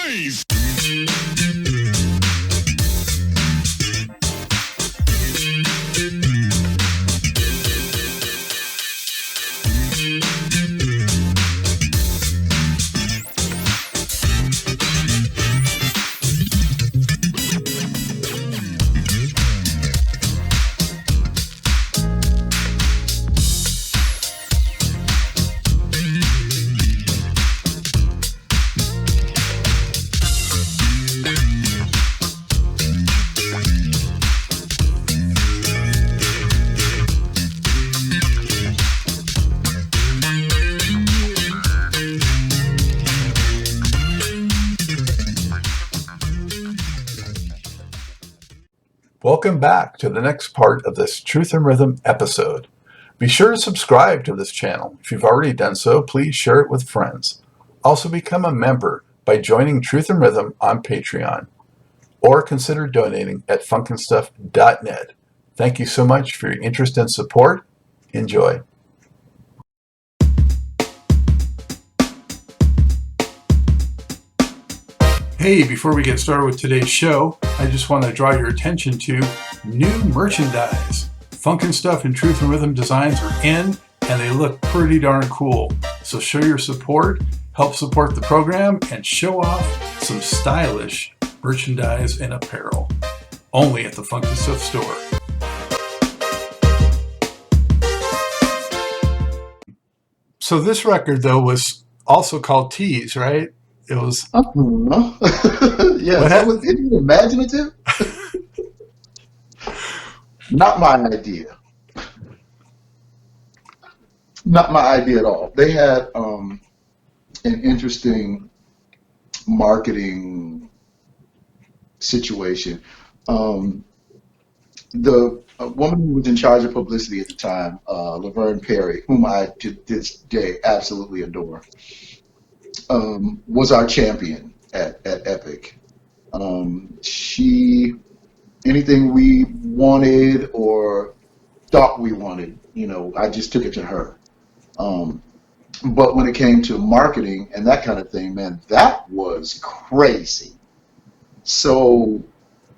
Blaze. Welcome back to the next part of this Truth and Rhythm episode. Be sure to subscribe to this channel. If you've already done so, please share it with friends. Also become a member by joining Truth and Rhythm on Patreon, or consider donating at funkinstuff.net. Thank you so much for your interest and support. Enjoy. Hey, before we get started with today's show, I just want to draw your attention to new merchandise. Funkin' Stuff and Truth and Rhythm designs are in, and they look pretty darn cool. So show your support, help support the program, and show off some stylish merchandise and apparel. Only at the Funkin' Stuff store. So this record, though, was also called Tease, right? It was. Yeah, was it imaginative? Not my idea. Not my idea at all. They had an interesting marketing situation. The woman who was in charge of publicity at the time, Laverne Perry, whom I to this day absolutely adore, was our champion at Epic. Anything we wanted or thought we wanted, I just took it to her. But when it came to marketing and that kind of thing, man, that was crazy. So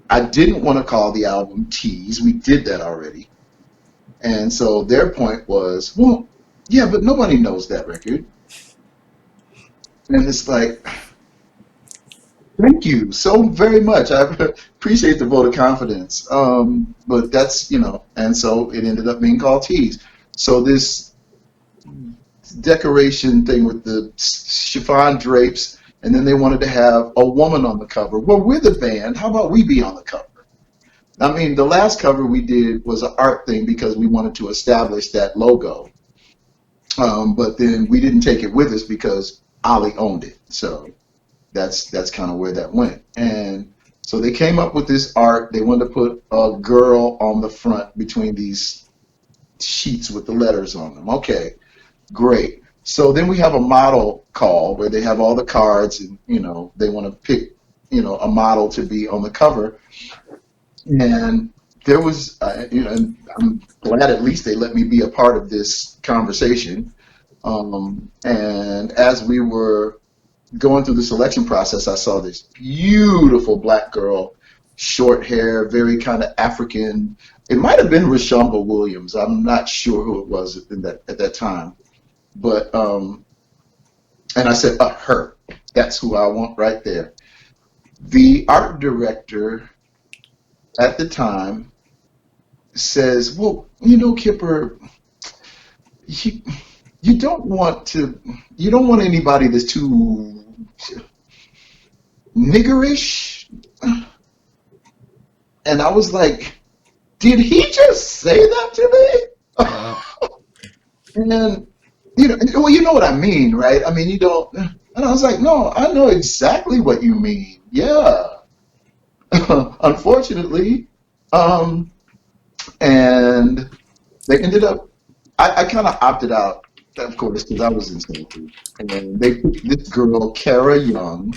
I didn't want to call the album Tease. We did that already. And so their point was, well, yeah, but nobody knows that record. And it's like, thank you so very much. I appreciate the vote of confidence. But that's, and so it ended up being called Tease. So this decoration thing with the chiffon drapes, and then they wanted to have a woman on the cover. Well, we're the band. How about we be on the cover? I mean, the last cover we did was an art thing because we wanted to establish that logo. But then we didn't take it with us because Ollie owned it. So that's kind of where that went. And so they came up with this art. They wanted to put a girl on the front between these sheets with the letters on them. Okay, great. So then we have a model call where they have all the cards and, they want to pick, a model to be on the cover. And there was, and I'm glad at least they let me be a part of this conversation. And as we were going through the selection process, I saw this beautiful black girl, short hair, very kind of African. It might have been Rashomba Williams. I'm not sure who it was at that time. But, and I said, her. That's who I want right there. The art director at the says, well, Kipper, you don't want anybody that's too niggerish. And I was like, did he just say that to me? And you know what I mean, right? I mean, you don't. And I was like, no, I know exactly what you mean. Yeah. Unfortunately, and they ended up. I kind of opted out, of course, because I was insulted. And they picked this girl, Kara Young.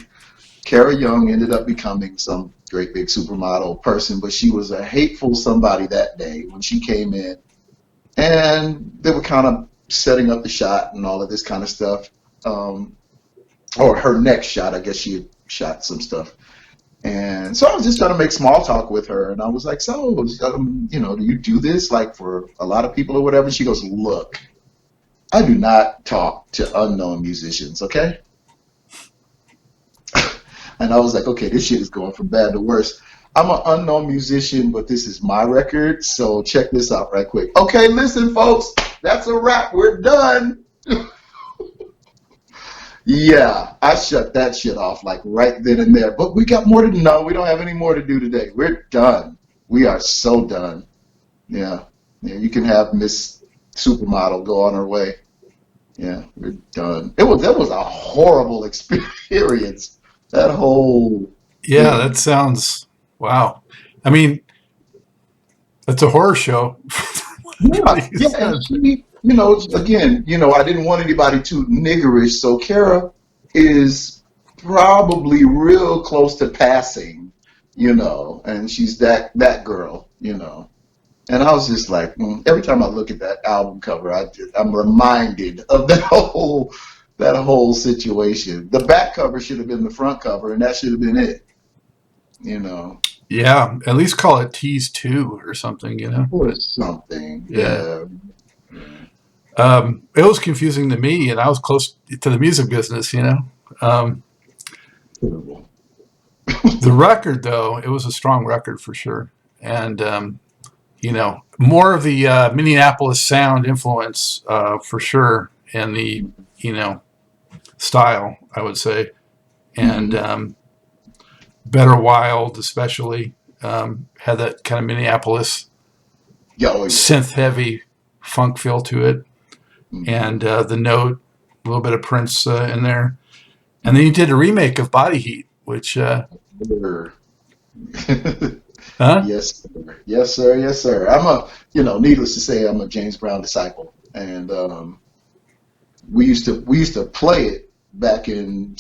Kara Young ended up becoming some great big supermodel person, but she was a hateful somebody that day when she came in. And they were kind of setting up the shot and all of this kind of stuff. Or her next shot, I guess she had shot some stuff. And so I was just trying to make small talk with her, and I was like, so, you know, do you do this like for a lot of people or whatever? She goes, look, I do not talk to unknown musicians, okay? And I was like, okay, this shit is going from bad to worse. I'm an unknown musician, but this is my record, so check this out right quick. Okay, listen, folks, that's a wrap. We're done. Yeah, I shut that shit off like right then and there. But we got more to know. We don't have any more to do today. We're done. We are so done. Yeah. Yeah, you can have Miss Supermodel go on her way. Yeah, we're done. That was a horrible experience. That whole Yeah, thing. that sounds wow. I mean, that's a horror show. Yeah, yeah, and she, you know, again, you know, I didn't want anybody too niggerish, so Kara is probably real close to passing, you know, and she's that girl, you know. And I was just like, every time I look at that album cover, I'm reminded of that whole situation. The back cover should have been the front cover, and that should have been it, you know, Yeah, at least call it Tease 2 or something, you know? or something. Yeah. Yeah. It was confusing to me, and I was close to the music business, you know? Um, Terrible. the record, though, it was a strong record for sure. And, you know, more of the Minneapolis sound influence for sure, and the, you know, style, I would say. And Better Wild, especially, had that kind of Minneapolis Yeah, oh, yeah. synth-heavy funk feel to it. And the note, a little bit of Prince in there. And then he did a remake of Body Heat, which, huh? Yes, sir. Yes, sir. Yes, sir. Needless to say, I'm a James Brown disciple, and we used to play it back in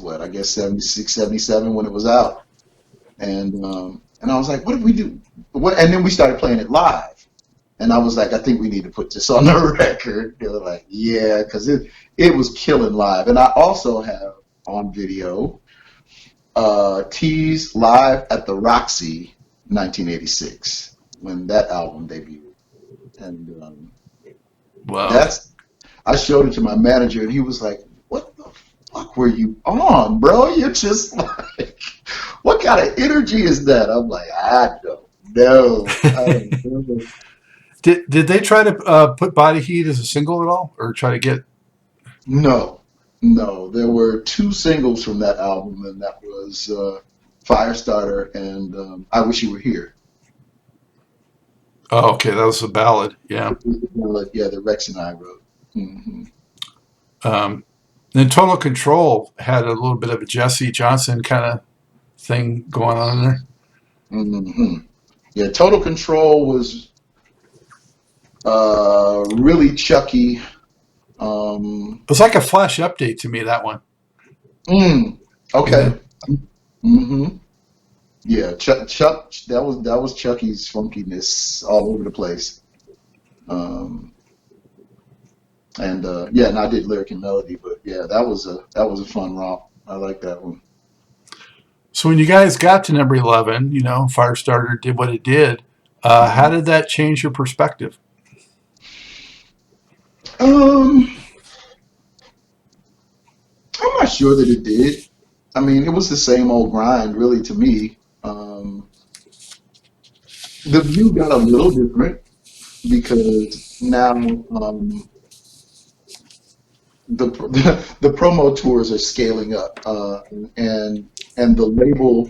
what I guess 76, 77 when it was out, and I was like, what did we do? And then we started playing it live. And I was like, I think we need to put this on the record. They were like, yeah, because it was killing live. And I also have on video Tease live at the Roxy 1986 when that album debuted. And Wow. I showed it to my manager, and he was like, what the fuck were you on, bro? You're just like, what kind of energy is that? I'm like, I don't know. I don't know. Did they try to put Body Heat as a single at all, or try to get? No, no. There were two singles from that album, and that was Firestarter and I Wish You Were Here. Oh, okay, that was a ballad. Yeah. Yeah, that Rex and I wrote. Hmm. Then Total Control had a little bit of a Jesse Johnson kind of thing going on in there. Hmm. Yeah, Total Control was really Chucky. It was like a Flash update to me, that one. Okay. Yeah. Hmm. Yeah, Chuck. That was Chucky's funkiness all over the place. Um, and and I did lyric and melody, but yeah, that was a fun romp. I like that one. So when you guys got to number 11, you know, Firestarter did what it did. Hmm. How did that change your perspective? Um, I'm not sure that it did. I mean, it was the same old grind, really, to me. The view got a little different because now the the promo tours are scaling up, and the label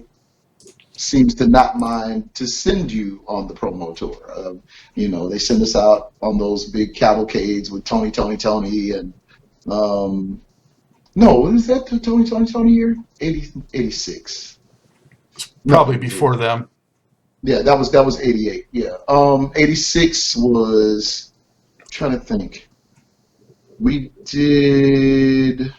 seems to not mind to send you on the promo tour. They send us out on those big cavalcades with Tony, Tony, Tony, and um, no, is that the Tony, Tony, Tony year? 86. Probably No, before them. yeah, that was 88. Yeah, 86 was trying to think. We did.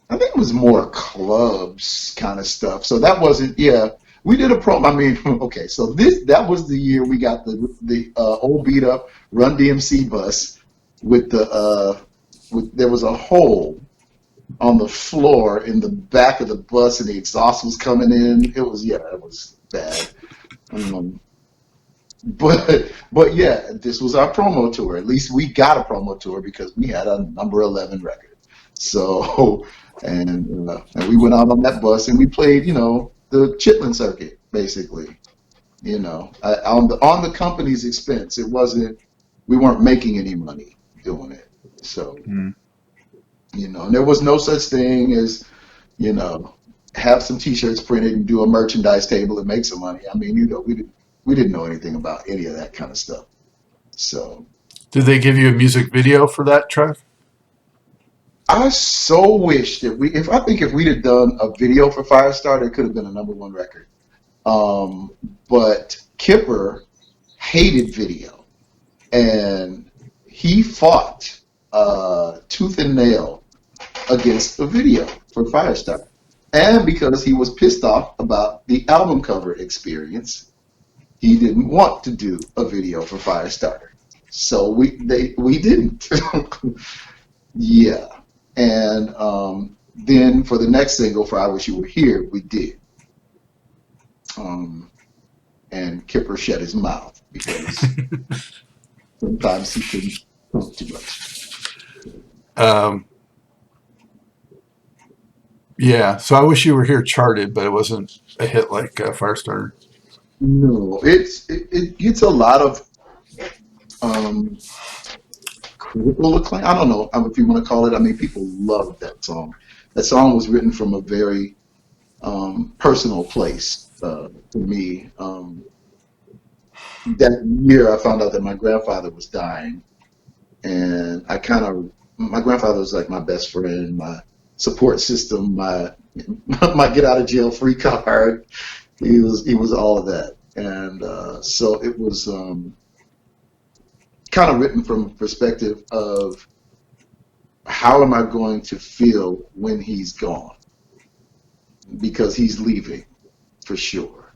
I think it was more clubs kind of stuff. So that wasn't, yeah. We did a pro. I mean, okay. So that was the year we got the old beat up Run DMC bus with there was a hole on the floor in the back of the bus, and the exhaust was coming in. It was bad. Um, but yeah, this was our promo tour. At least we got a promo tour because we had a number 11 record. So and we went out on that bus and we played, the Chitlin circuit basically. On the company's expense. It wasn't. We weren't making any money doing it. So and there was no such thing as have some T-shirts printed and do a merchandise table and make some money. I mean, we didn't know anything about any of that kind of stuff. So, Did they give you a music video for that track? I so wish that if we'd have done a video for Firestarter, it could have been a number one record. But Kipper hated video, and he fought tooth and nail against the video for Firestarter. And because he was pissed off about the album cover experience, he didn't want to do a video for Firestarter. So we didn't. Yeah. And then for the next single, for I Wish You Were Here, we did. And Kipper shut his mouth because sometimes he couldn't talk too much. Yeah, so I Wish You Were Here charted, but it wasn't a hit like Firestarter. No, it gets a lot of critical acclaim. I don't know if you want to call it. I mean, people love that song. That song was written from a very personal place to me. That year, I found out that my grandfather was dying, and my grandfather was like my best friend, my support system, my get out of jail free card. He was all of that, and so it was kind of written from a perspective of how am I going to feel when he's gone, because he's leaving for sure.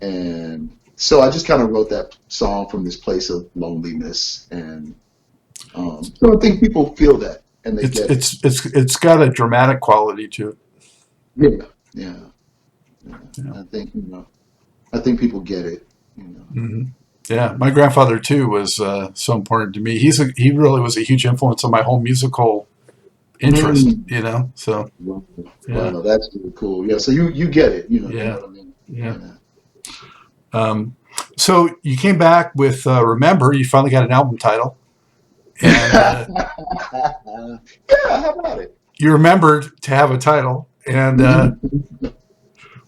And so I just kind of wrote that song from this place of loneliness, and so I think people feel that and they get it. It's got a dramatic quality to it. Yeah. I think people get it. Mm-hmm. Yeah, my grandfather too was so important to me. He really was a huge influence on my whole musical interest. So Wow, that's really cool. Yeah, so you get it. You know what I mean? Yeah. So you came back with Remember. You finally got an album title. And Yeah, how about it? you remembered to have a title. And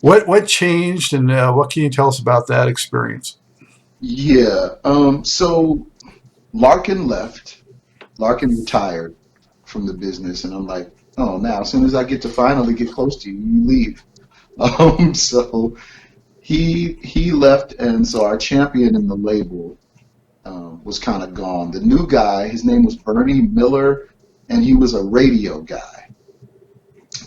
what changed, and what can you tell us about that experience? Yeah. So Larkin left. Larkin retired from the business, and I'm like, oh, now as soon as I get to finally get close to you, you leave. So he left, and so our champion in the label was kind of gone. The new guy, his name was Bernie Miller, and he was a radio guy.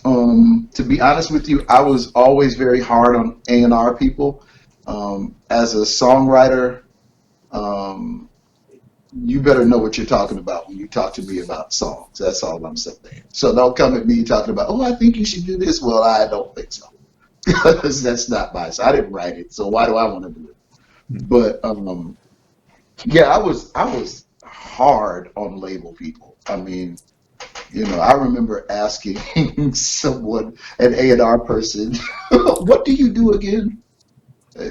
To be honest with you, I was always very hard on A&R people. As a songwriter, you better know what you're talking about when you talk to me about songs. That's all I'm saying. So don't come at me talking about, I think you should do this. Well, I don't think so. Because that's not my song. I didn't write it, so why do I want to do it? But yeah, I was hard on label people. I mean, I remember asking someone, an A&R person, what do you do again?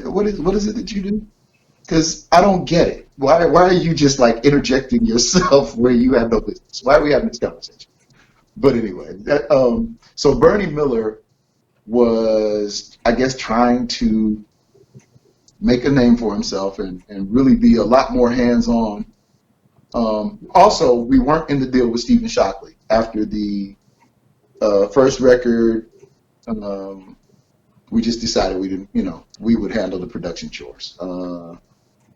What is it that you do? Because I don't get it. Why are you just like interjecting yourself where you have no business? Why are we having this conversation? But anyway, so Bernie Miller was, I guess, trying to make a name for himself and really be a lot more hands-on. Also, we weren't in the deal with Stephen Shockley. After the first record, we just decided we would handle the production chores.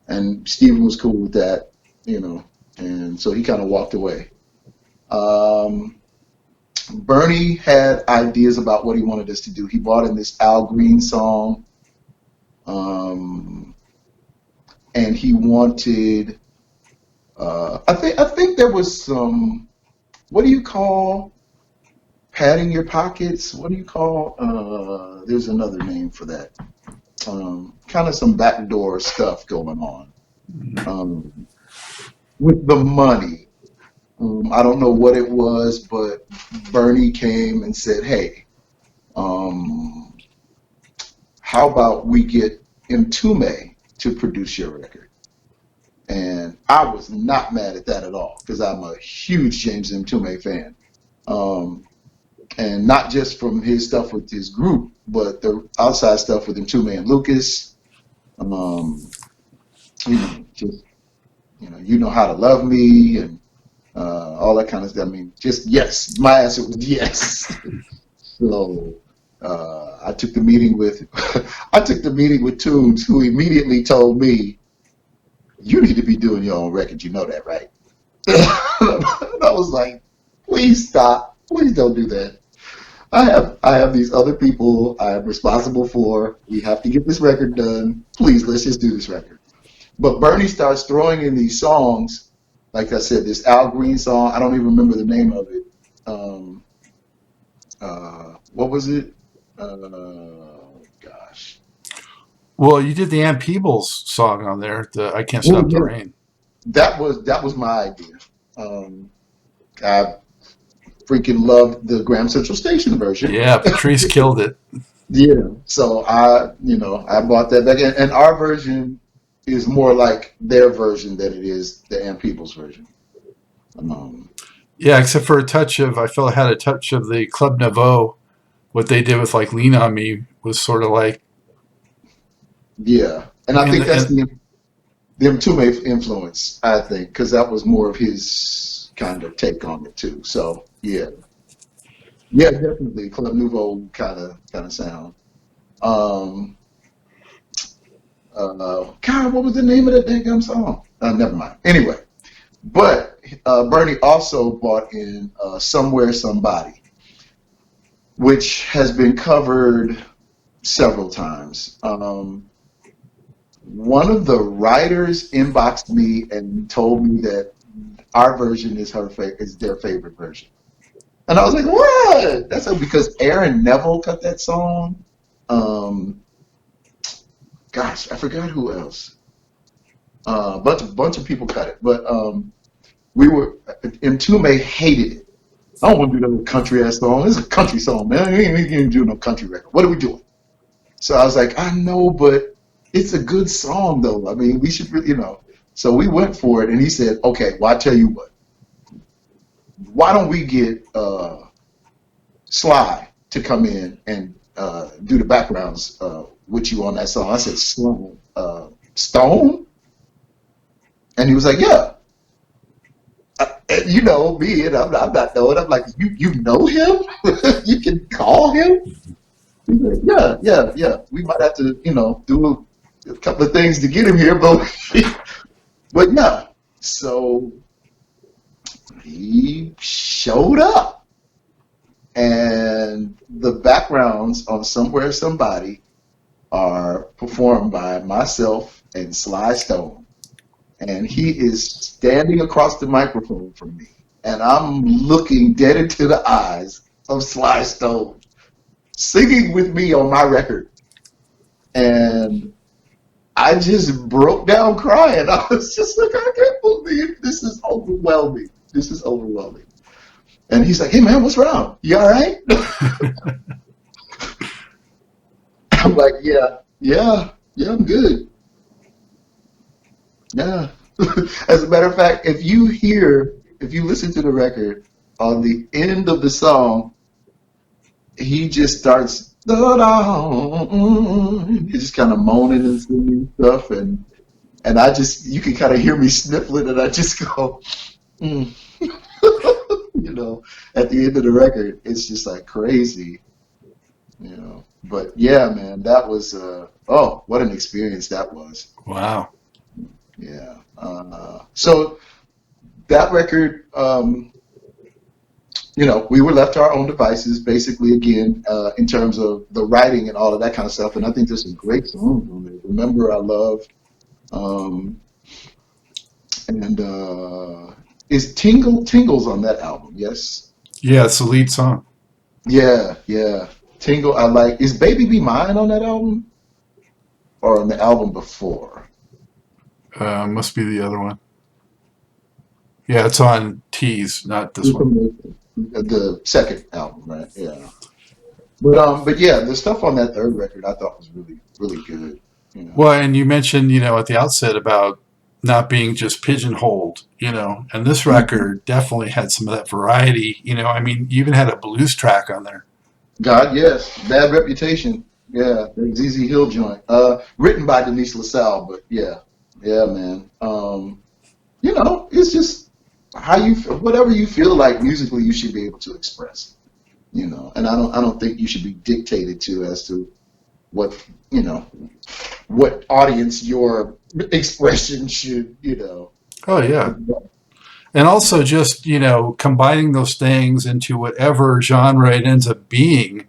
And Stephen was cool with that, and so he kind of walked away. Bernie had ideas about what he wanted us to do. He brought in this Al Green song, and he wanted, I think there was some, what do you call padding your pockets. What do you call? There's another name for that. Kind of some backdoor stuff going on with the money. I don't know what it was, but Bernie came and said, "Hey, how about we get Mtume to produce your record?" And I was not mad at that at all because I'm a huge James Mtume fan. And not just from his stuff with his group, but the outside stuff with Mtume and Lucas. Just you know how to love me and all that kind of stuff. I mean, just yes. My answer was yes. So I took the meeting with Toombs, who immediately told me, "You need to be doing your own record. You know that, right?" And I was like, "Please stop. Please don't do that. I have these other people I am responsible for. We have to get this record done. Please, let's just do this record." But Bernie starts throwing in these songs. Like I said, this Al Green song, I don't even remember the name of it. What was it? Gosh. Well, you did the Ann Peebles song on there, the I Can't Oh, Stop the yeah. Rain. That was my idea. I freaking loved the Graham Central Station version. Yeah, Patrice killed it. Yeah. So I bought that back in. And our version is more like their version than it is the Ann Peebles version. Yeah, except for a touch of, I felt it had a touch of the Club Nouveau. What they did with like Lean on Me was sort of like, Yeah. And I think that's and the Mtume influence, I think, because that was more of his kind of take on it too. So yeah. Yeah, definitely. Club Nouveau kind of sound. God, what was the name of that damn song? Never mind. Anyway, but Bernie also brought in Somewhere Somebody, which has been covered several times. One of the writers inboxed me and told me that our version is their favorite version. And I was like, what? That's because Aaron Neville cut that song. Gosh, I forgot who else. Bunch of people cut it, but Mtume hated it. I don't want to do no country ass song. This is a country song, man. We ain't do no country record. What are we doing? So I was like, I know, but it's a good song though. I mean, we should really, So we went for it, and he said, okay, well, I tell you what. Why don't we get Sly to come in and do the backgrounds with you on that song? I said, Stone? And he was like, yeah. You know me, and I'm not knowing. I'm like, you know him? You can call him? He's like, yeah. We might have to, do a couple of things to get him here, but yeah. So he showed up, and the backgrounds on Somewhere Somebody are performed by myself and Sly Stone. And he is standing across the microphone from me, and I'm looking dead into the eyes of Sly Stone, singing with me on my record. And I just broke down crying. I was just like, I can't believe this is overwhelming. This is overwhelming. And he's like, hey, man, what's wrong? You all right? I'm like, yeah, I'm good. Yeah. As a matter of fact, if you listen to the record, on the end of the song, he just starts, he's just kind of moaning and singing stuff, and you can kind of hear me sniffling, and I just go, at the end of the record, it's just like crazy, But yeah, man, that was, what an experience that was. Wow. Yeah. So that record, we were left to our own devices, basically, again, in terms of the writing and all of that kind of stuff. And I think there's some great songs on there. Remember I Love. Is Tingles on that album? Yes. Yeah, it's the lead song. Yeah, yeah. Tingle, I like. Is Baby Be Mine on that album or on the album before? Must be the other one. Yeah, it's on Tease, not this It's one. on the second album, right? Yeah. But yeah, the stuff on that third record I thought was really, really good. You know. Well, and you mentioned, at the outset about not being just pigeonholed, and this Mhm. record definitely had some of that variety. I mean, you even had a blues track on there. God, yes. Bad Reputation. Yeah, the ZZ Hill joint. Written by Denise LaSalle, but yeah, yeah, man. It's just how whatever you feel like musically, you should be able to express. And I don't think you should be dictated to as to what you know what audience your expression should. Oh, yeah. And also just, combining those things into whatever genre it ends up being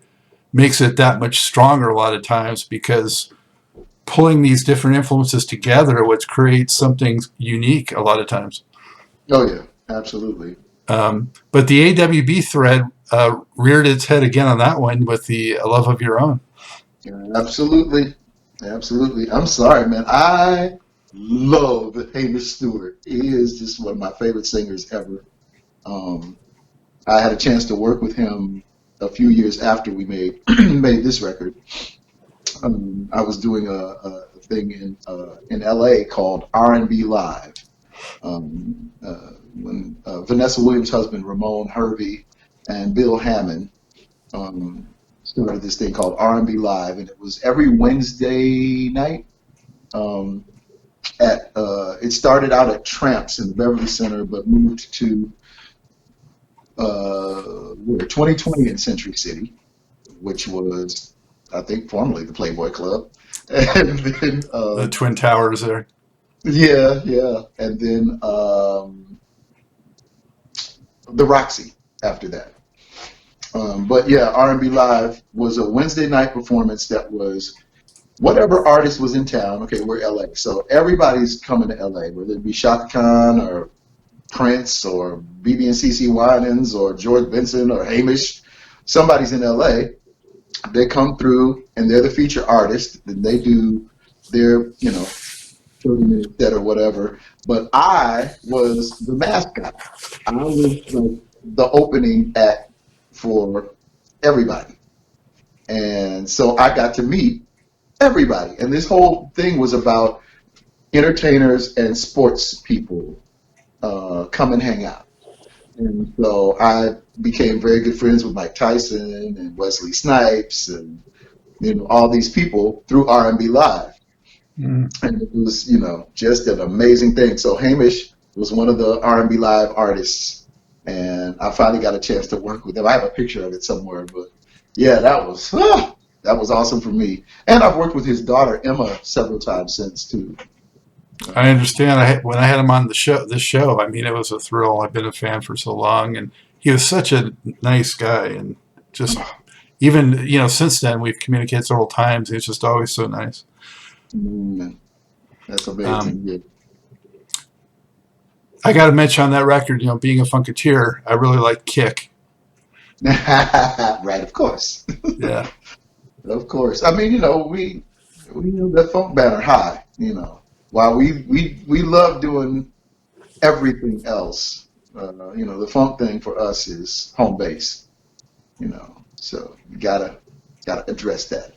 makes it that much stronger a lot of times because pulling these different influences together, what creates something unique a lot of times. Oh yeah, absolutely. But the AWB thread reared its head again on that one with the Love of Your Own. Yeah, absolutely. Absolutely. I'm sorry, man. I love Hamish Stewart. He is just one of my favorite singers ever. Um, I had a chance to work with him a few years after we made made this record. I was doing a thing in LA called R&B Live. When Vanessa Williams' husband Ramon Hervey and Bill Hammond started this thing called R&B Live, and it was every Wednesday night. Um, it started out at Tramps in the Beverly Center, but moved to 2020 in Century City, which was, I think, formerly the Playboy Club, and then The Twin Towers there. yeah, yeah, and then the Roxy after that. But yeah, R&B Live was a Wednesday night performance that was whatever artist was in town. Okay, we're LA, so everybody's coming to LA, whether it be Chaka Khan or Prince or BB and CC Winans or George Benson or Hamish. Somebody's in LA. They come through and they're the feature artist, and they do their 30-minute set or whatever. But I was the mascot. I was like the opening act for everybody. And so I got to meet everybody. And this whole thing was about entertainers and sports people come and hang out. And so I became very good friends with Mike Tyson and Wesley Snipes and all these people through R&B Live. Mm. And it was just an amazing thing. So Hamish was one of the R&B Live artists, and I finally got a chance to work with him. I have a picture of it somewhere, but yeah, that was awesome for me. And I've worked with his daughter Emma several times since too. I understand. When I had him on this show, I mean, it was a thrill. I've been a fan for so long, and he was such a nice guy. And just even since then, we've communicated several times. He's just always so nice. Mm, that's Um, amazing. Yeah. I got to mention on that record, being a Funketeer, I really like Kick. Right, of course. Yeah. Of course. I mean, we know that funk banner high. While we love doing everything else, the funk thing for us is home base. So you gotta address that.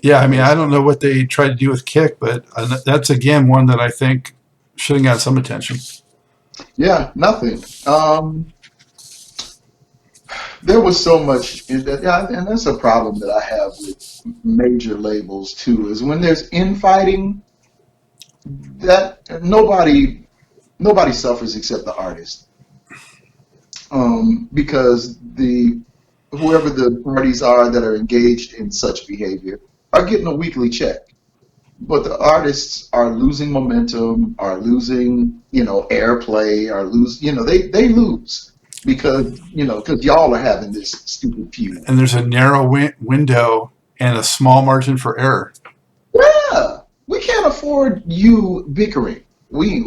Yeah, I mean, I Yes. don't know what they tried to do with Kick, but that's again one that I think should have got some attention. Yeah, nothing. There was so much in that, yeah, and that's a problem that I have with major labels too, is when there's infighting, that nobody suffers except the artist. Because the whoever the parties are that are engaged in such behavior are getting a weekly check, but the artists are losing momentum, are losing airplay, are they lose because y'all are having this stupid feud. And there's a narrow window and a small margin for error. Yeah, we can't afford you bickering. We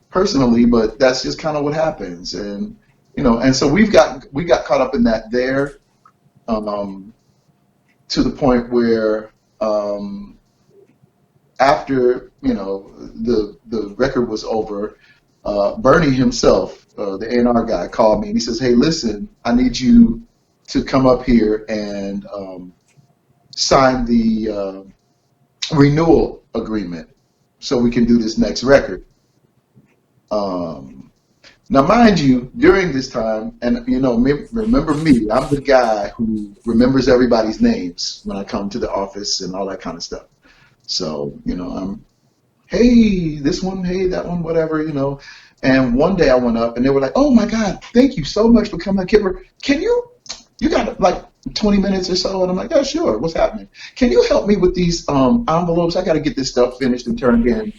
personally, but that's just kind of what happens, and And so we got caught up in that there, um, to the point where, after the record was over, Bernie himself, the A&R guy, called me and he says, "Hey, listen, I need you to come up here and sign the renewal agreement so we can do this next record." Um, Now, mind you, during this time, and remember me, I'm the guy who remembers everybody's names when I come to the office and all that kind of stuff. So, I'm, hey, this one, hey, that one, whatever. And one day I went up and they were like, "Oh my God, thank you so much for coming, Kipper. You got like 20 minutes or so?" And I'm like, "Yeah, sure. What's happening? Can you help me with these envelopes? I got to get this stuff finished and turned in.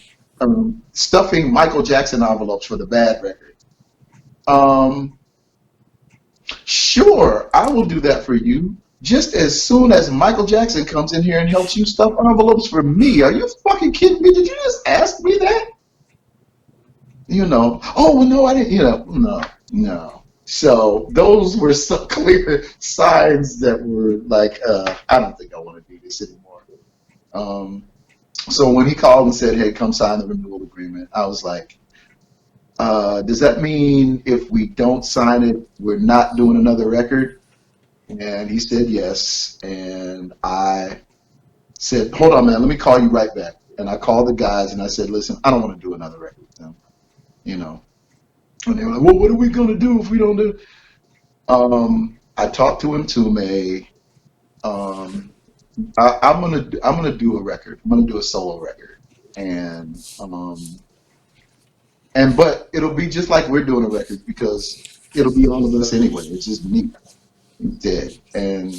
Stuffing Michael Jackson envelopes for the Bad record." Um, Sure, I will do that for you. Just as soon as Michael Jackson comes in here and helps you stuff envelopes for me. Are you fucking kidding me? Did you just ask me that? Oh, well, no, I didn't, no, no. So those were some clear signs that were like, I don't think I want to do this anymore. Um, so when he called and said, "Hey, come sign the renewal agreement," I was like, "Does that mean if we don't sign it, we're not doing another record?" And he said yes. And I said, "Hold on, man, let me call you right back." And I called the guys and I said, "Listen, I don't want to do another record with them." You know. And they were like, "Well, what are we gonna do if we don't do?" I talked to him to May. Um, I'm gonna do a record. I'm gonna do a solo record, and but it'll be just like we're doing a record because it'll be all of us anyway. It's just me dead. And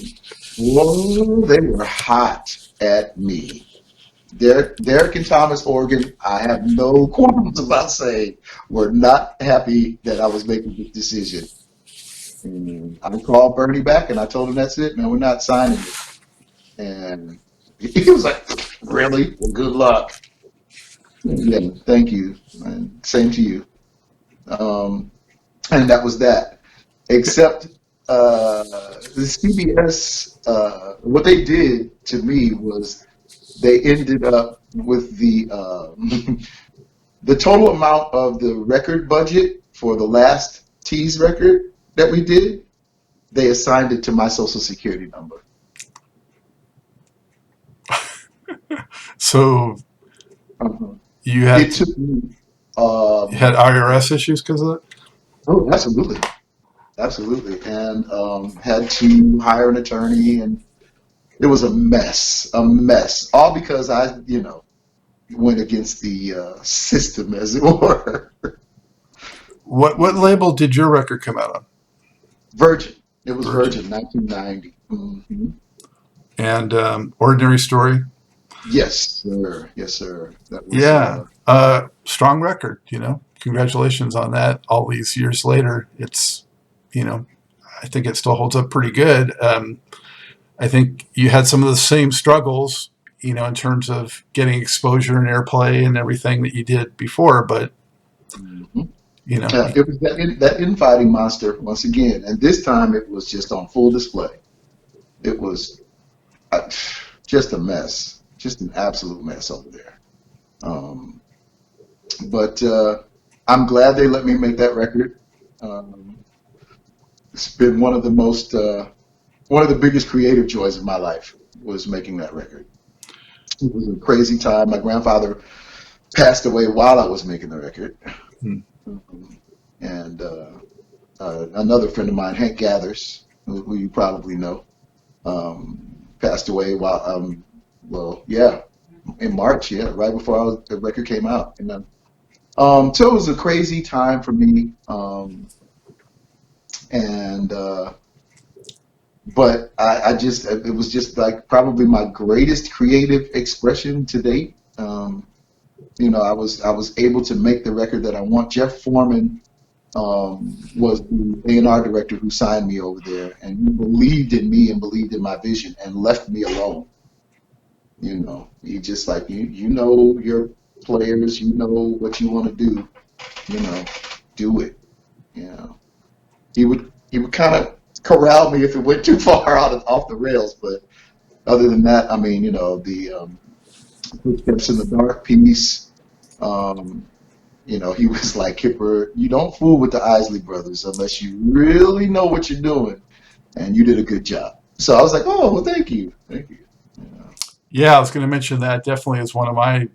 whoa, they were hot at me. Derek and Thomas Organ, I have no qualms about saying, were not happy that I was making this decision. And I called Bernie back and I told him, "That's it, man, we're not signing it." And he was like, "Really? Well, good luck." Yeah, thank you. And same to you. Um, and that was that. Except the CBS, what they did to me was they ended up with the total amount of the record budget for the last Tease record that we did. They assigned it to my social security number. So Uh-huh. you had It took me. you had IRS issues because of that? Oh, absolutely, absolutely, and had to hire an attorney, and it was a mess, all because I, went against the system, as it were. What label did your record come out on? Virgin. It was Virgin. Virgin, 1990. And Ordinary Story? Yes, sir. Yes, sir. That was. Yeah. Strong record, Congratulations on that. All these years later, you know, I think it still holds up pretty good. I think you had some of the same struggles, in terms of getting exposure and airplay and everything that you did before, but, Mhm. you know, It was that infighting monster once again, and this time it was just on full display. It was uh, just a mess, just an absolute mess over there. Um, but I'm glad they let me make that record. Um, it's been one of the biggest creative joys of my life was making that record. It was a crazy time. My grandfather passed away while I was making the record. hmm. Um, and another friend of mine, Hank Gathers, who you probably know, passed away while, well, yeah, in March, yeah, right before the record came out. And so it was a crazy time for me. And But I just, it was just like probably my greatest creative expression to date. I was able to make the record that I want. Jeff Foreman was the A&R director who signed me over there, and he believed in me and believed in my vision and left me alone. He just like you know your players, you know what you want to do, you know, do it. You know. he would kind of corral me if it went too far off the rails. But other than that, I mean, the Footsteps in the Dark piece. Um, he was like, Kipper, you don't fool with the Isley Brothers unless you really know what you're doing, and you did a good job. So I was like, oh, well, thank you. Thank you. Yeah, I was going to mention that definitely is one of my,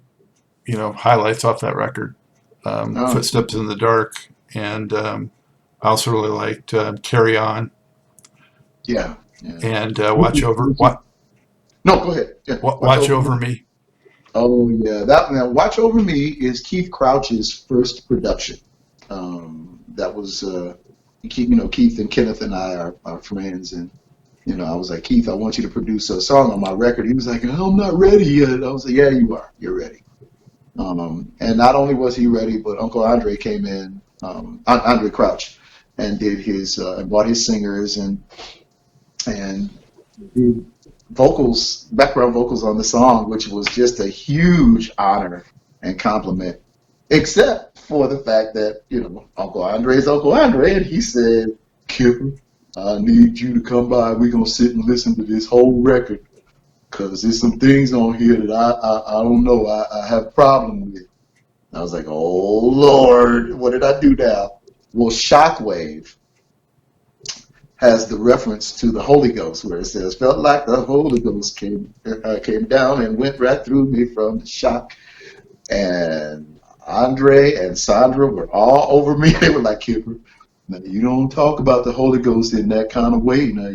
highlights off that record. Oh, Footsteps in the Dark. And I also really liked Carry On yeah, yeah. and Which is, no, go ahead. Yeah, Watch Watch Over Over Me. Me. Oh, yeah. That now, Watch Over Me is Keith Crouch's first production. That was, Keith and Kenneth and I are friends, and I was like, Keith, I want you to produce a song on my record. He was like, oh, I'm not ready yet. I was like, yeah, you are. You're ready. And not only was he ready, but Uncle Andre came in, Andre Crouch, and did his and brought his singers and did background vocals on the song, which was just a huge honor and compliment. Except for the fact that Uncle Andre is Uncle Andre, and he said, Kipper, I need you to come by. We're gonna sit and listen to this whole record. Because there's some things on here that I don't know. I have a problem with. I was like, oh, Lord, what did I do now? Well, Shockwave has the reference to the Holy Ghost where it says, felt like the Holy Ghost came down and went right through me from the shock. And Andre and Sandra were all over me. They were like, Kipper, now, you don't talk about the Holy Ghost in that kind of way. Now,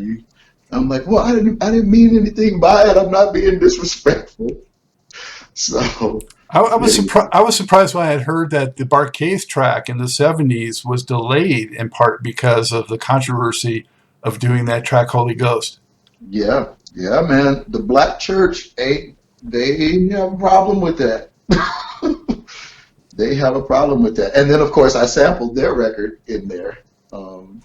I'm like, well, I didn't mean anything by it. I'm not being disrespectful. So I was yeah, surprised. I was surprised when I had heard that the Barkays track in the '70s was delayed in part because of the controversy of doing that track "Holy Ghost." yeah, man. The black church, they have a problem with that. They have a problem with that. And then, of course, I sampled their record in there, and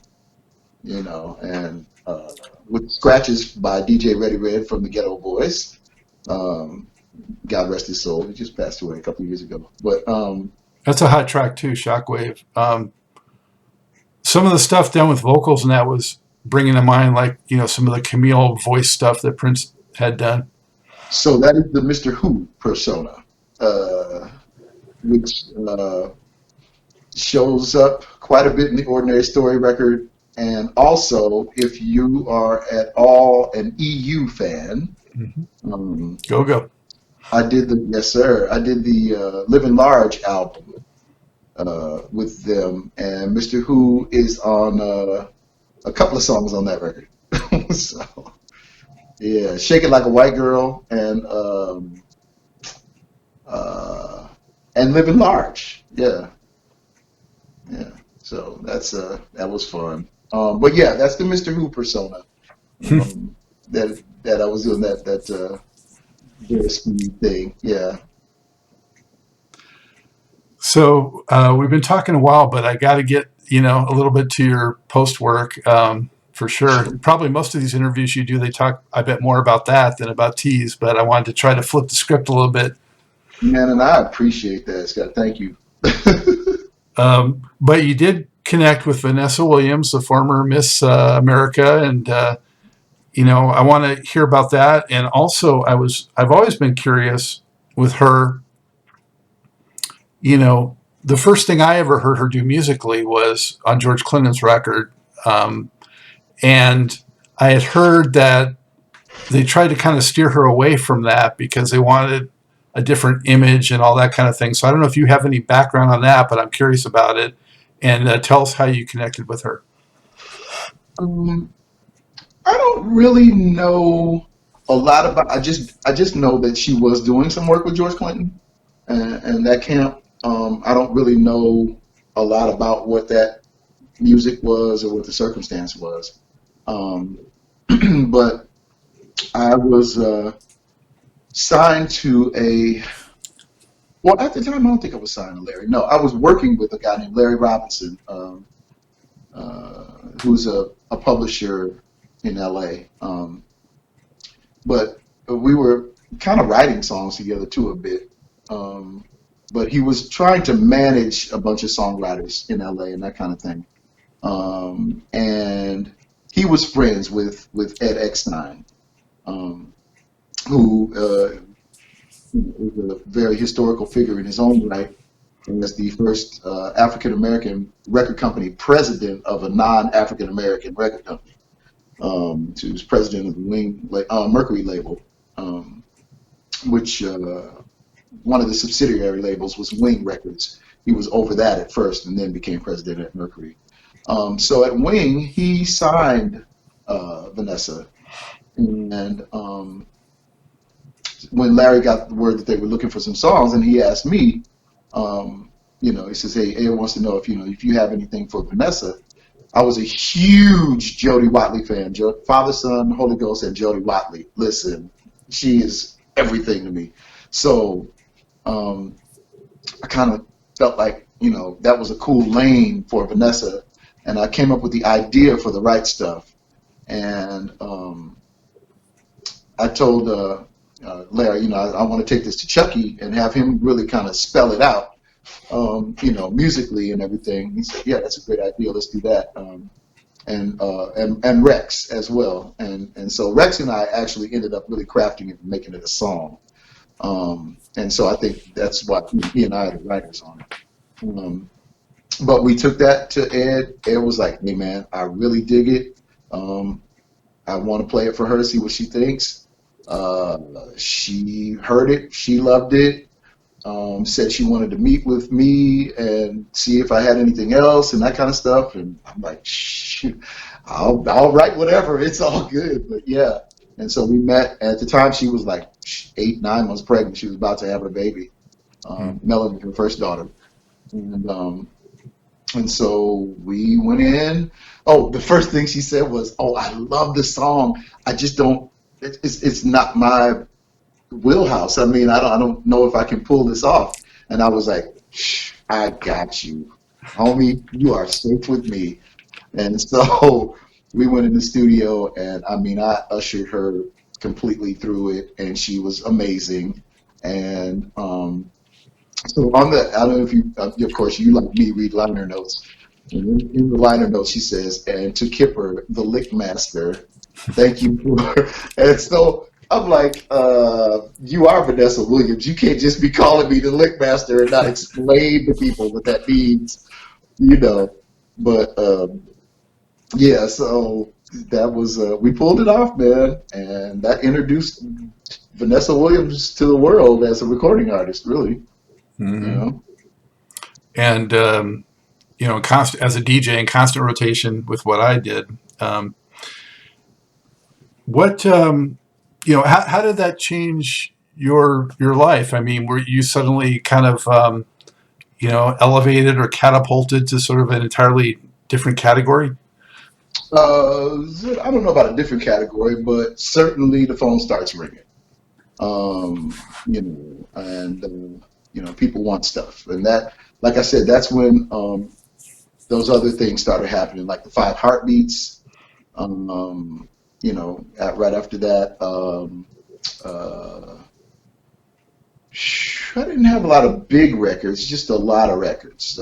with scratches by DJ Ready Red from the Ghetto Boys. Um, God rest his soul. He just passed away a couple of years ago. But That's a hot track too, Shockwave. Some of the stuff done with vocals and that was bringing to mind, like some of the Camille voice stuff that Prince had done. so that is the Mr. Who persona, which shows up quite a bit in the Ordinary Story record. And also, if you are at all an EU fan, Go. I did yes sir, I did the Living Large album with them, and Mr. Who is on a couple of songs on that record. So yeah, Shake It Like a White Girl and Living Large. Yeah. So that was fun. But yeah, that's the Mr. Who persona. That I was doing that very speed thing. Yeah. So we've been talking a while, but I got to get a little bit to your post work for sure. Sure. Probably most of these interviews you do, they talk, I bet, more about that than about Tease. But I wanted to try to flip the script a little bit. Man, and I appreciate that, Scott. Thank you. But you did connect with Vanessa Williams, the former Miss America, and I want to hear about that. And also, I've always been curious with her. The first thing I ever heard her do musically was on George Clinton's record, and I had heard that they tried to kind of steer her away from that because they wanted a different image and all that kind of thing. So I don't know if you have any background on that, but I'm curious about it. And tell us how you connected with her. Um, I don't really know a lot about. I just know that she was doing some work with George Clinton, and that camp. I don't really know a lot about what that music was or what the circumstance was. Um, but I was signed to well, at the time, I don't think I was signed to Larry. No, I was working with a guy named Larry Robinson, who's a publisher in LA. But we were kind of writing songs together too a bit. But he was trying to manage a bunch of songwriters in LA and that kind of thing. And he was friends with Ed Eckstein, um, who is a very historical figure in his own right, and as the first African American record company president of a non-African American record company. He was president of the Mercury label, um, which one of the subsidiary labels was Wing Records. He was over that at first and then became president at Mercury. So at Wing, he signed Vanessa. And when Larry got the word that they were looking for some songs, and he asked me, he says, "Hey, Ed wants to know if you have anything for Vanessa." I was a huge Jody Watley fan. Father, Son, Holy Ghost, and Jody Watley. Listen, she is everything to me. So I kind of felt like, that was a cool lane for Vanessa. And I came up with the idea for the right stuff. And I told Larry, I want to take this to Chucky and have him really kind of spell it out, musically and everything. He said, yeah, that's a great idea. Let's do that. And Rex as well. And so Rex and I actually ended up really crafting it and making it a song. And so I think that's why he and I are the writers on it. But we took that to Ed. Ed was like, hey, man, I really dig it. I want to play it for her, see what she thinks. She heard it. She loved it. Said she wanted to meet with me and see if I had anything else and that kind of stuff. And I'm like, shoot, I'll write whatever. It's all good. But yeah. And so we met. At the time, she was like 8, 9 months pregnant. She was about to have her baby, Melanie, her first daughter. And so we went in. Oh, the first thing she said was, "Oh, I love this song. I just don't. It's not my wheelhouse. I mean, I don't know if I can pull this off." And I was like, "I got you, homie. You are safe with me." And so we went in the studio, and I mean, I ushered her completely through it, and she was amazing. And so I don't know if you, of course, you like me read liner notes. And in the liner notes, she says, "And to Kipper, the lick master, thank you for." And so I'm like, "You are Vanessa Williams. You can't just be calling me the lick master and not explain to people what that means, you know." But yeah, so that was we pulled it off, man, and that introduced Vanessa Williams to the world as a recording artist, really. Mm-hmm. You know? And as a DJ in constant rotation with what I did, how did that change your life? I mean, were you suddenly kind of elevated or catapulted to sort of an entirely different category? I don't know about a different category, but certainly the phone starts ringing. And people want stuff, and that, like I said, that's when those other things started happening, like the 5 heartbeats. Right after that, I didn't have a lot of big records, just a lot of records.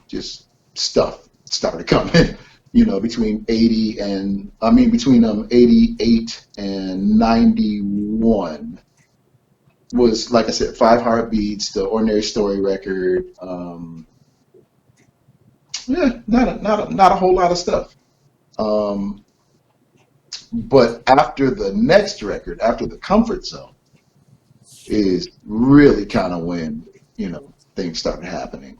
Just stuff started coming. Between 88 and 91 was, like I said, 5 heartbeats, the Ordinary Story record. Not a whole lot of stuff. But after the next record, after the Comfort Zone, is really kind of when things started happening.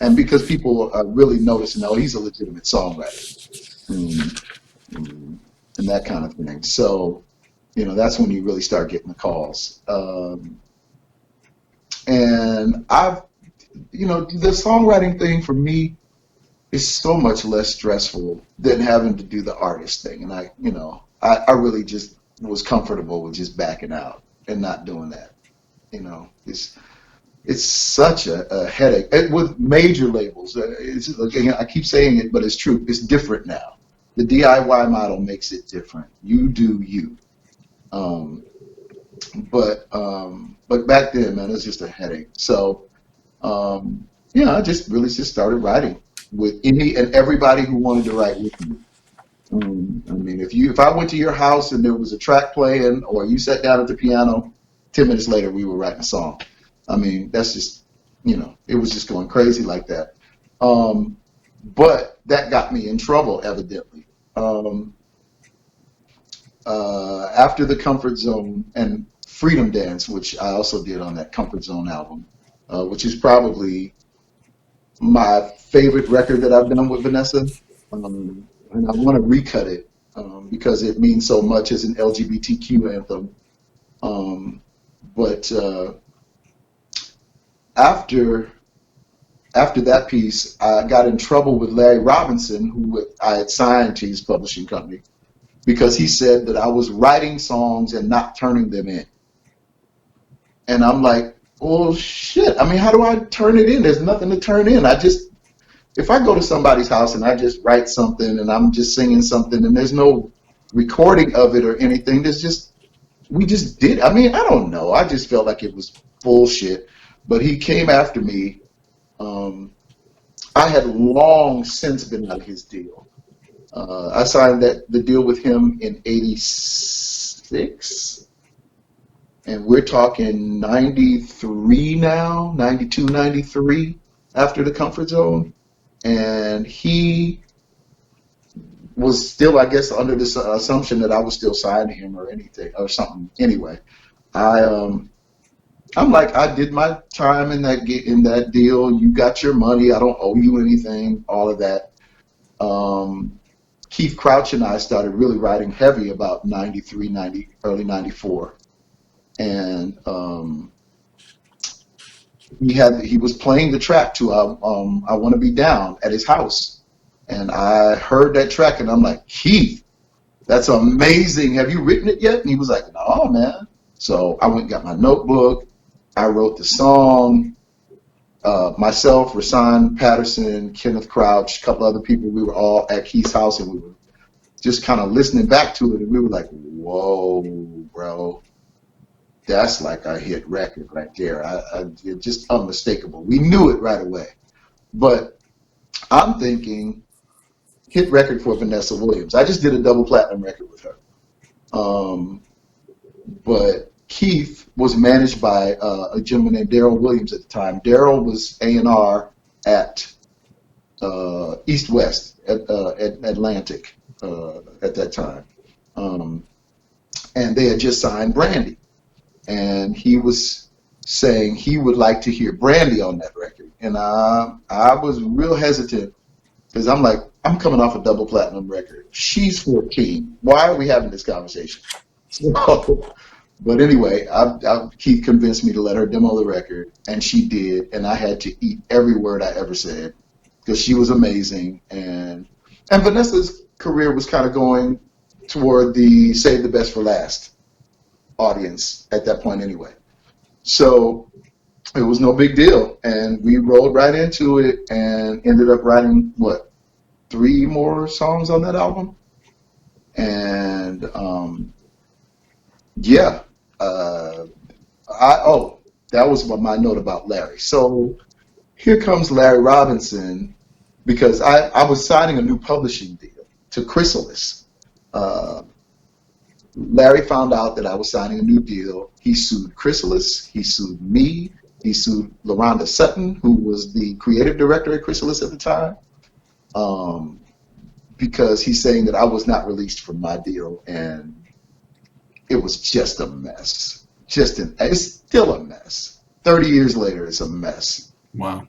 And because people are really noticing, oh, he's a legitimate songwriter, and that kind of thing. So, that's when you really start getting the calls. And the songwriting thing for me is so much less stressful than having to do the artist thing. And I really just was comfortable with just backing out and not doing that. It's such a headache. And with major labels, I keep saying it, but it's true. It's different now. The DIY model makes it different. You do you. But back then, man, it was just a headache. So, I just started writing. with any and everybody who wanted to write with me. I mean, if I went to your house and there was a track playing, or you sat down at the piano, 10 minutes later we were writing a song. I mean, that's just, it was just going crazy like that. But that got me in trouble, evidently. After the Comfort Zone and Freedom Dance, which I also did on that Comfort Zone album, which is probably my favorite record that I've done with Vanessa. And I want to recut it because it means so much as an LGBTQ anthem. But after that piece, I got in trouble with Larry Robinson, who I had signed to his publishing company, because he said that I was writing songs and not turning them in. And I'm like, well, shit. I mean, how do I turn it in? There's nothing to turn in. If I go to somebody's house and I just write something and I'm just singing something and there's no recording of it or anything, we just did. I mean, I don't know. I just felt like it was bullshit. But he came after me. I had long since been out of his deal. I signed the deal with him in '86. And we're talking 93 now, 92, 93 after the Comfort Zone. And he was still, I guess, under this assumption that I was still signing him or anything or something. Anyway, I'm like, I did my time in that deal. You got your money. I don't owe you anything. All of that. Keith Crouch and I started really writing heavy about 93, early 94. And he was playing the track to I Want to Be Down at his house. And I heard that track and I'm like, Keith, that's amazing. Have you written it yet? And he was like, no, man. So I went and got my notebook. I wrote the song. Myself, Rasan Patterson, Kenneth Crouch, a couple other people, we were all at Keith's house and we were just kind of listening back to it. And we were like, whoa, bro. That's like a hit record right there. It's just unmistakable. We knew it right away. But I'm thinking hit record for Vanessa Williams. I just did a double platinum record with her. But Keith was managed by a gentleman named Daryl Williams at the time. Daryl was A&R at East West at Atlantic at that time. And they had just signed Brandy. And he was saying he would like to hear Brandy on that record. And I was real hesitant because I'm like, I'm coming off a double platinum record. She's 14. Why are we having this conversation? So, but anyway, Keith convinced me to let her demo the record, and she did. And I had to eat every word I ever said because she was amazing. And Vanessa's career was kind of going toward the save the best for last audience at that point anyway. So it was no big deal. And we rolled right into it and ended up writing, 3 more songs on that album? And that was my note about Larry. So here comes Larry Robinson, because I was signing a new publishing deal to Chrysalis. Larry found out that I was signing a new deal. He sued Chrysalis. He sued me. He sued LaRonda Sutton, who was the creative director at Chrysalis at the time, because he's saying that I was not released from my deal, and it was just a mess. It's still a mess. 30 years later, it's a mess. Wow.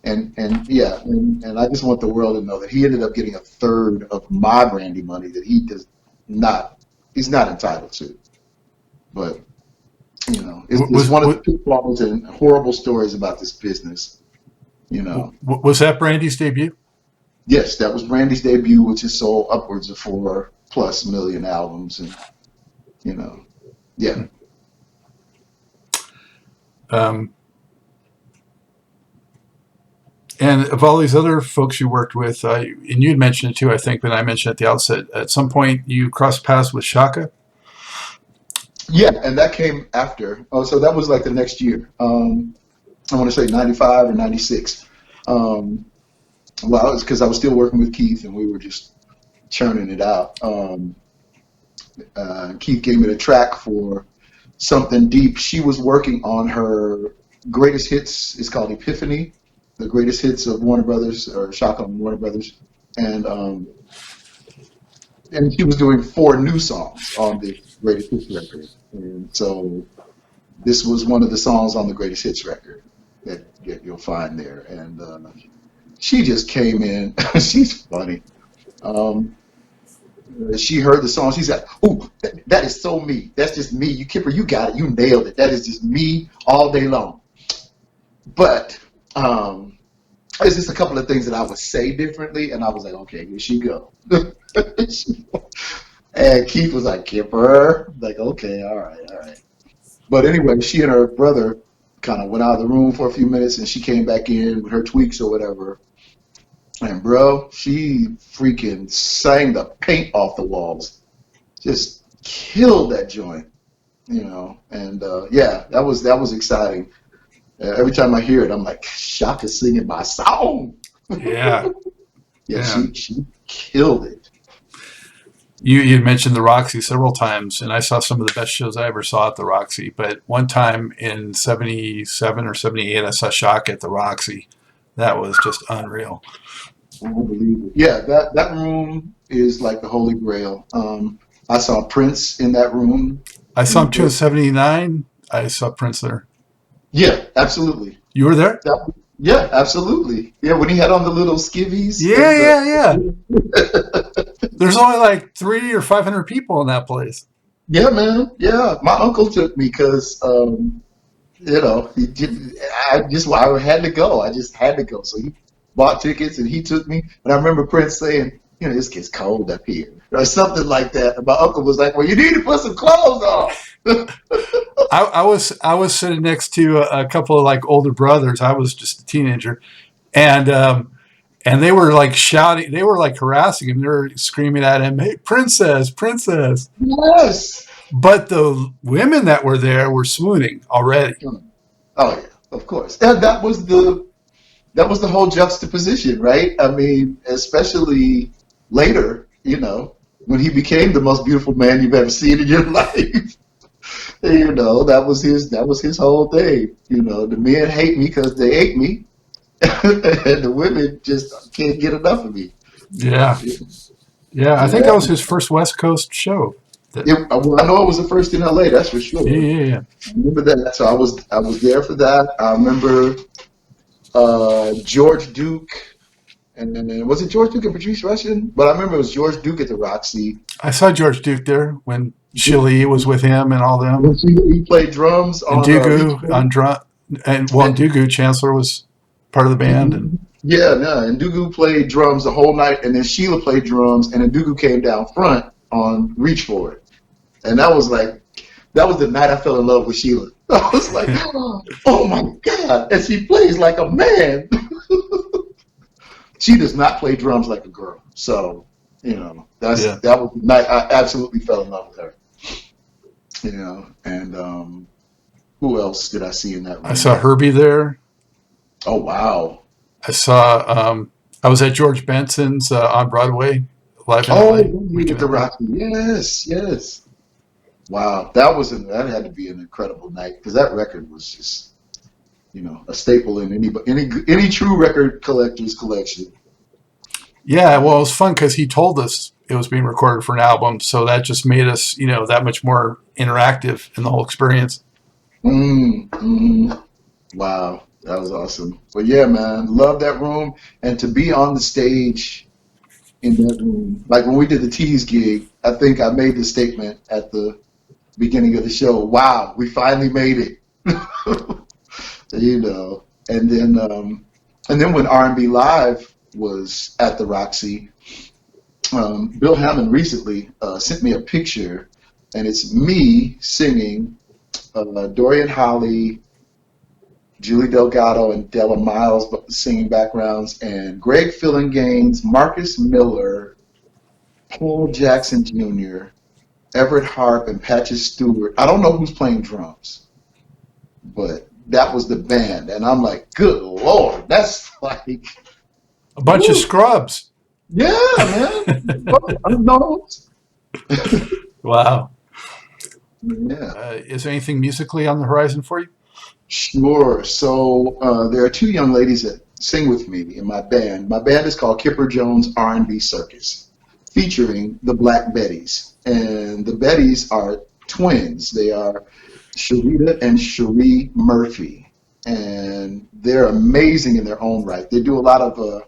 And I just want the world to know that he ended up getting a third of my Brandy money that he's not entitled to. But it's one of the pitfalls and horrible stories about this business. Was that Brandy's debut? Yes, that was Brandy's debut, which has sold upwards of 4+ million albums, and yeah. And of all these other folks you worked with, and you had mentioned it too, I think, but I mentioned at the outset, at some point you crossed paths with Chaka? Yeah, and that came after. Oh, so that was like the next year. I want to say 95 or 96. Well, it's because I was still working with Keith, and we were just churning it out. Keith gave me the track for Something Deep. She was working on her greatest hits. It's called Epiphany, the greatest hits of Warner Brothers, or Chaka and Warner Brothers, and she was doing 4 new songs on the greatest hits record, and so this was one of the songs on the greatest hits record that you'll find there, and she just came in. She's funny. She heard the song. She said, "Ooh, that is so me. That's just me. You Kipper, you got it. You nailed it. That is just me all day long." But there's just a couple of things that I would say differently, and I was like, "Okay, here she go." And Keith was like, "Kipper," like, "Okay, all right." But anyway, she and her brother kind of went out of the room for a few minutes, and she came back in with her tweaks or whatever. And bro, she freaking sang the paint off the walls. Just killed that joint, And yeah, that was exciting. Every time I hear it, I'm like, Shaka's singing my song. Yeah. Yeah. She killed it. You mentioned the Roxy several times, and I saw some of the best shows I ever saw at the Roxy. But one time in 77 or 78, I saw Shaka at the Roxy. That was just unreal. Unbelievable. Yeah, that room is like the Holy Grail. I saw Prince in that room. I saw him too in 79. I saw Prince there. Yeah, absolutely. You were there? Yeah, absolutely. Yeah, when he had on the little skivvies. Yeah. There's only like 300 or 500 people in that place. Yeah, man. Yeah, my uncle took me because, I had to go. I just had to go. So he bought tickets and he took me. And I remember Prince saying, this gets cold up here, or something like that. And my uncle was like, "Well, you need to put some clothes on." I was sitting next to a couple of like older brothers. I was just a teenager, and they were like shouting. They were like harassing him. They were screaming at him, "Hey, princess, princess!" Yes. But the women that were there were swooning already. Oh yeah, of course. And that was the whole juxtaposition, right? I mean, especially later, when he became the most beautiful man you've ever seen in your life. That was his whole thing. The men hate me because they hate me, and the women just can't get enough of me. Yeah. I think that was his first West Coast show. I know it was the first in LA. That's for sure. Yeah. I remember that. So I was there for that. I remember George Duke. And then was it George Duke and Patrice Rushen? But I remember it was George Duke at the Roxy. I saw George Duke there when Chili was with him and all them. He played drums on Dugu on drum, and Dugu Chancellor was part of the band. And and Dugu played drums the whole night, and then Sheila played drums, and then Dugu came down front on Reach For It, and that was the night I fell in love with Sheila. I was like, oh my God, and she plays like a man. She does not play drums like a girl. So, that was the night I absolutely fell in love with her. And who else did I see in that room? I saw Herbie there. Oh, wow. I saw, I was at George Benson's on Broadway, live in LA. With the Roxy. Yes. Wow. That had to be an incredible night because that record was just, a staple in any true record collector's collection. Yeah, well, it was fun because he told us it was being recorded for an album, so that just made us, that much more interactive in the whole experience. Wow, that was awesome. But yeah, man, love that room, and to be on the stage in that room, like when we did the Tease gig, I think I made the statement at the beginning of the show. Wow, we finally made it. And then when R&B Live was at the Roxy, Bill Hammond recently sent me a picture, and it's me singing, Dorian Holley, Julie Delgado, and Della Miles singing backgrounds, and Greg Fillinganes, Marcus Miller, Paul Jackson Jr., Everett Harp, and Patches Stewart. I don't know who's playing drums, but that was the band, and I'm like, good Lord, that's like A bunch of Woo. scrubs. Yeah, man. Unknowns. Wow. Yeah. Is there anything musically on the horizon for you? Sure. So there are two young ladies that sing with me in my band. My band is called Kipper Jones R&B Circus, featuring the Black Betties. And the Betties are twins. They are Sharita and Cherie Murphy. And they're amazing in their own right. They do a lot of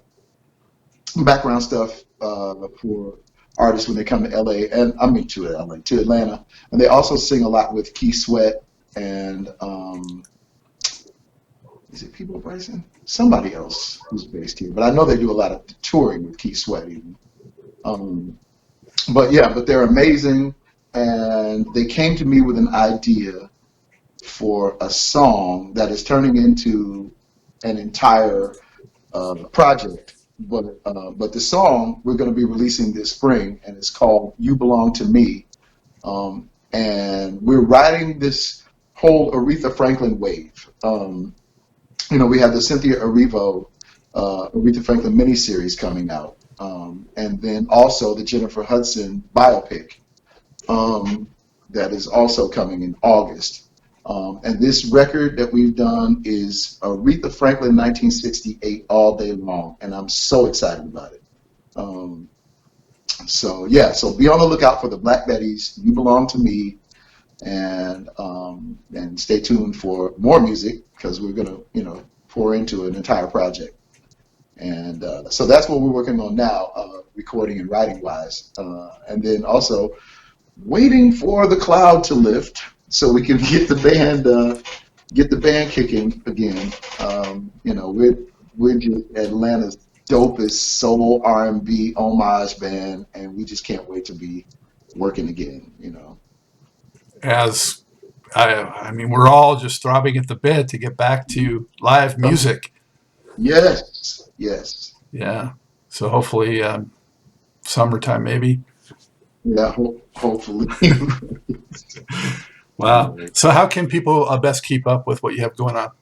background stuff for artists when they come to LA, and I mean to LA, to Atlanta. And they also sing a lot with Keith Sweat and is it People Bryson? Somebody else who's based here, but I know they do a lot of touring with Keith Sweat even. Um, but yeah, but they're amazing, and they came to me with an idea for a song that is turning into an entire project. But the song we're going to be releasing this spring, and it's called "You Belong to Me." And we're riding this whole Aretha Franklin wave. We have the Cynthia Erivo, Aretha Franklin miniseries coming out, and then also the Jennifer Hudson biopic that is also coming in August. And this record that we've done is Aretha Franklin 1968 all day long, and I'm so excited about it. So be on the lookout for the Black Betties, You Belong to Me, and stay tuned for more music because we're gonna pour into an entire project. And so that's what we're working on now, recording and writing wise, and then also waiting for the cloud to lift so we can get the band kicking again. We're just Atlanta's dopest soul R&B homage band, and we just can't wait to be working again. As I mean, we're all just throbbing at the bit to get back to live music. Yes, yes. Yeah. So hopefully, summertime maybe. Yeah, hopefully. Wow. So how can people best keep up with what you have going on?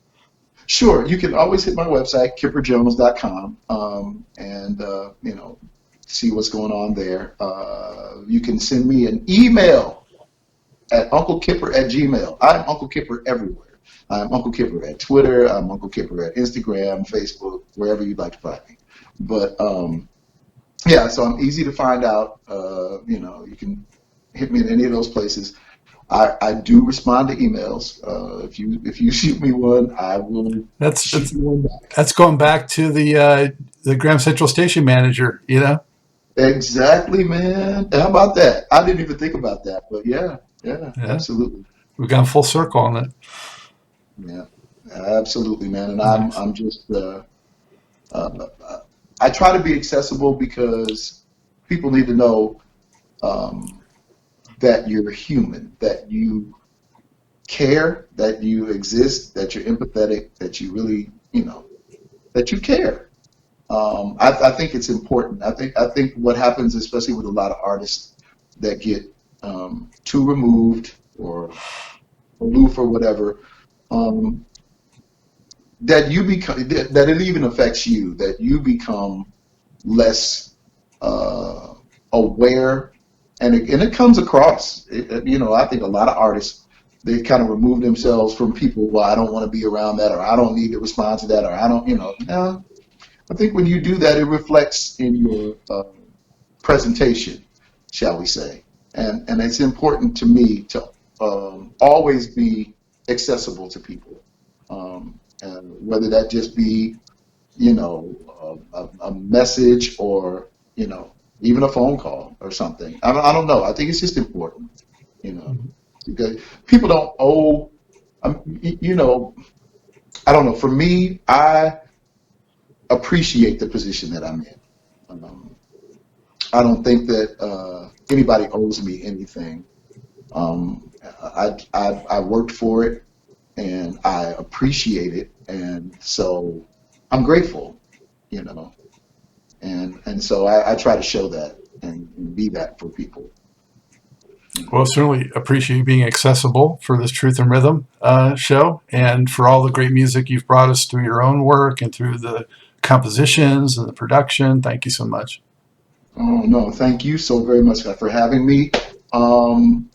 Sure, you can always hit my website, kipperjones.com, and see what's going on there. You can send me an email at unclekipper@gmail. I'm Uncle Kipper everywhere. I'm Uncle Kipper at Twitter. I'm Uncle Kipper at Instagram, Facebook, wherever you'd like to find me. But so I'm easy to find out. You can hit me in any of those places. I do respond to emails. If you shoot me one, I will shoot you one back. That's going back to the Graham Central Station manager, Exactly, man. How about that? I didn't even think about that, but yeah, absolutely. We've gone full circle on it. Yeah, absolutely, man. And I'm just I try to be accessible because people need to know that you're human, that you care, that you exist, that you're empathetic, that you really, that you care. I think it's important. I think what happens, especially with a lot of artists that get too removed or aloof or whatever, that you become that it even affects you, that you become less aware, and it comes across. I think a lot of artists, they kind of remove themselves from people. Well, I don't want to be around that, or I don't need to respond to that, or I don't. No. I think when you do that, it reflects in your presentation, shall we say, and it's important to me to always be accessible to people, and whether that just be a message or even a phone call or something. I don't know. I think it's just important, because people don't owe. I don't know. For me, I appreciate the position that I'm in. I don't think that anybody owes me anything. I worked for it, and I appreciate it, and so I'm grateful, and so I try to show that and be that for people. Well, certainly appreciate you being accessible for this Truth and Rhythm show, and for all the great music you've brought us through your own work and through the compositions and the production. Thank you so much. Oh, no, thank you so very much for having me. Um,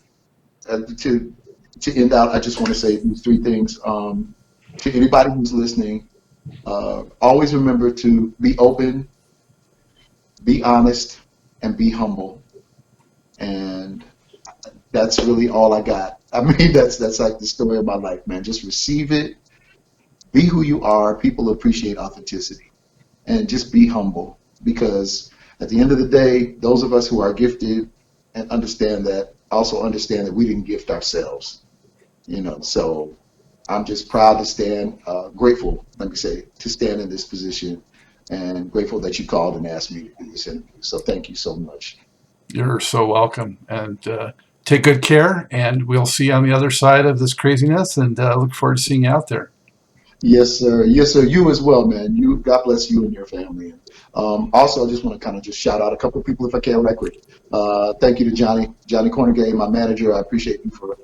to end out, I just want to say these three things. To anybody who's listening, always remember to be open, be honest, and be humble. And that's really all I got. I mean, that's like the story of my life, man. Just receive it, be who you are. People appreciate authenticity, and just be humble because at the end of the day, those of us who are gifted and understand that also understand that we didn't gift ourselves. So I'm just proud to stand, grateful, let me say, to stand in this position, and grateful that you called and asked me to do this interview. So thank you so much. You're so welcome. And take good care. And we'll see you on the other side of this craziness. And look forward to seeing you out there. Yes, sir. Yes, sir. You as well, man. God bless you and your family. Also, I just want to kind of just shout out a couple of people if I can, right quick. Thank you to Johnny Cornegay, my manager. I appreciate you for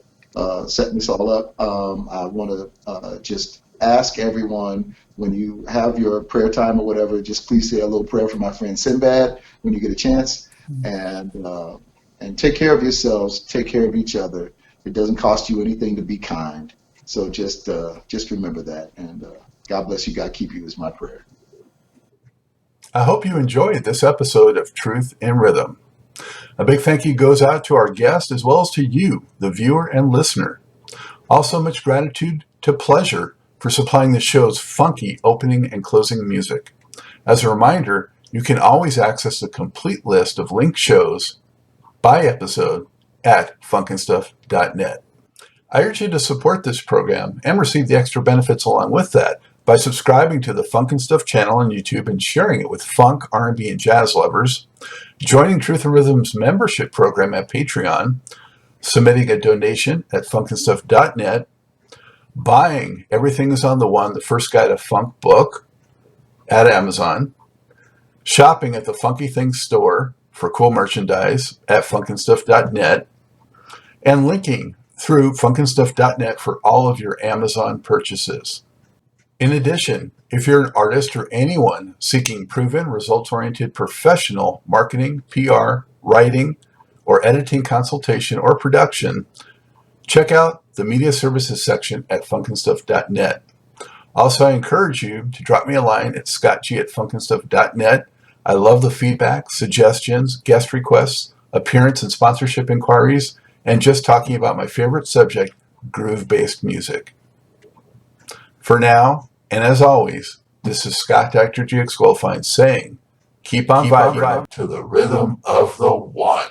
setting this all up. I want to just ask everyone when you have your prayer time or whatever, just please say a little prayer for my friend Sinbad when you get a chance, and take care of yourselves, take care of each other. It doesn't cost you anything to be kind. So just remember that, and God bless you. God keep you is my prayer. I hope you enjoyed this episode of Truth in Rhythm. A big thank you goes out to our guest as well as to you, the viewer and listener. Also, much gratitude to Pleasure for supplying the show's funky opening and closing music. As a reminder, you can always access the complete list of linked shows by episode at funkandstuff.net. I urge you to support this program and receive the extra benefits along with that by subscribing to the Funk and Stuff channel on YouTube and sharing it with funk, R&B, and jazz lovers, joining Truth and Rhythm's membership program at Patreon, submitting a donation at funkandstuff.net, buying Everything is on the One, the First Guide to Funk book at Amazon, shopping at the Funky Things store for cool merchandise at funkandstuff.net, and linking through funkandstuff.net for all of your Amazon purchases. In addition, if you're an artist or anyone seeking proven, results-oriented professional marketing, PR, writing, or editing consultation or production, check out the media services section at funkandstuff.net. Also, I encourage you to drop me a line at scottg@funkandstuff.net. I love the feedback, suggestions, guest requests, appearance and sponsorship inquiries, and just talking about my favorite subject, groove-based music. For now, and as always, this is Scott Dr. GX Goldfine saying, keep on vibing to the rhythm of the one.